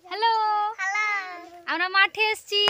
Hello, আমরা মাঠে এসেছি।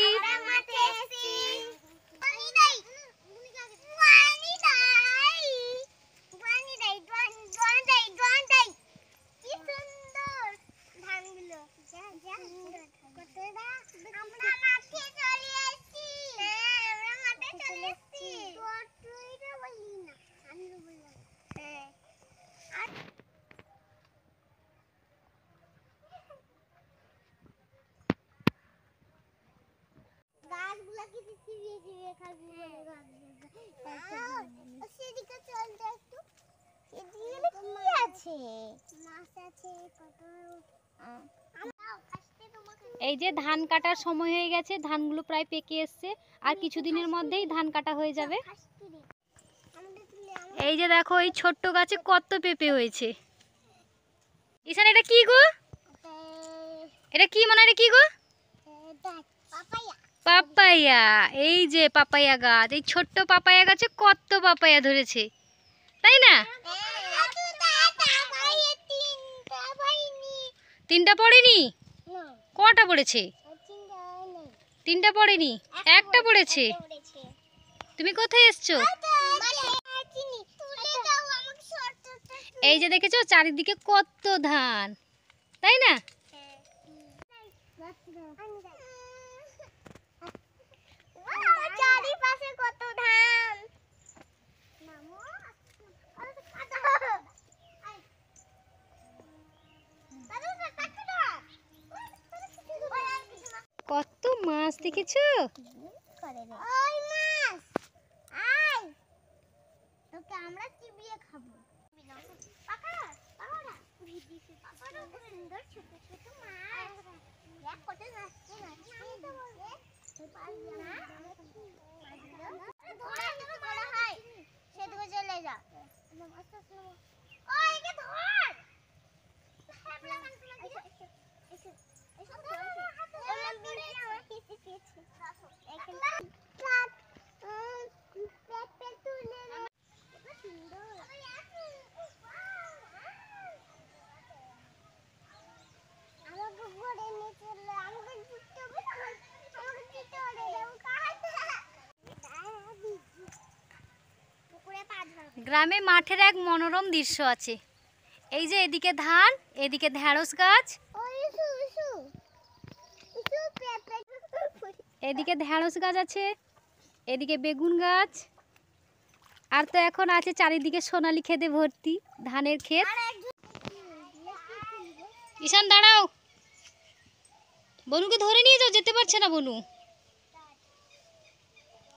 এই যে ধান কাটার সময় হয়ে গেছে, ধানগুলো প্রায় পেকে এসছে, আর কিছুদিনের মধ্যেই ধান কাটা হয়ে যাবে। এই যে দেখো, এই ছোট্ট গাছে কত পেঁপে হয়েছে। ঈশান, এটা কি গো? এটা কি মানে, এটা কি গো? পাপায়া। এই যে পাপায়া গাছ, এই ছোট্ট পাপায়া গাছে কত পাপায়া ধরেছে, তাই না? তিনটা পড়েনি? কটা পড়েছে? তিনটা পড়েনি, একটা পড়েছে। তুমি কোথায় এসছো? এই যে দেখেছো, চারিদিকে কত ধান, তাই না? কত মাছ দেখেছো? আমরা চিবিয়ে খাবো। সুন্দর ছোট ছোট মাছ, দেখ কত যাচ্ছে। সেদিকে চলে যা। গ্রামে মাঠের এক মনোরম দৃশ্য আছে। এই যে এদিকে ধান, এদিকে ঢেঁড়স গাছ, এদিকে ঢেঁড়স গাছ আছে, এদিকে বেগুন গাছ, আর তো এখন আছে চারিদিকে সোনালি ক্ষেতে ভর্তি ধানের ক্ষেত। ঈশান দাঁড়াও, বনুকে ধরে নিয়ে যাও, যেতে পারছে না বনু,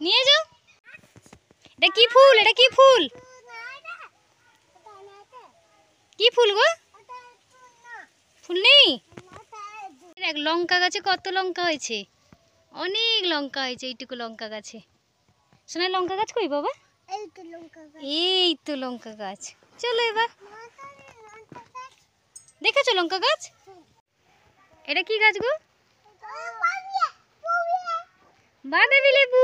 নিয়ে যাও। এটা কি ফুল? এটা কি ফুল? কি ফুল গো? ফুল নেই? দেখ, লঙ্কা গাছে কত লঙ্কা হয়েছে, অনেক লঙ্কা হয়েছে এইটুকু লঙ্কা গাছে। শোনা, লঙ্কা গাছ কই বাবা? এই তো লঙ্কা গাছ। চলো এবার, দেখেছো লঙ্কা গাছ? এটা কি গাছ গো? বাতাবি লেবু।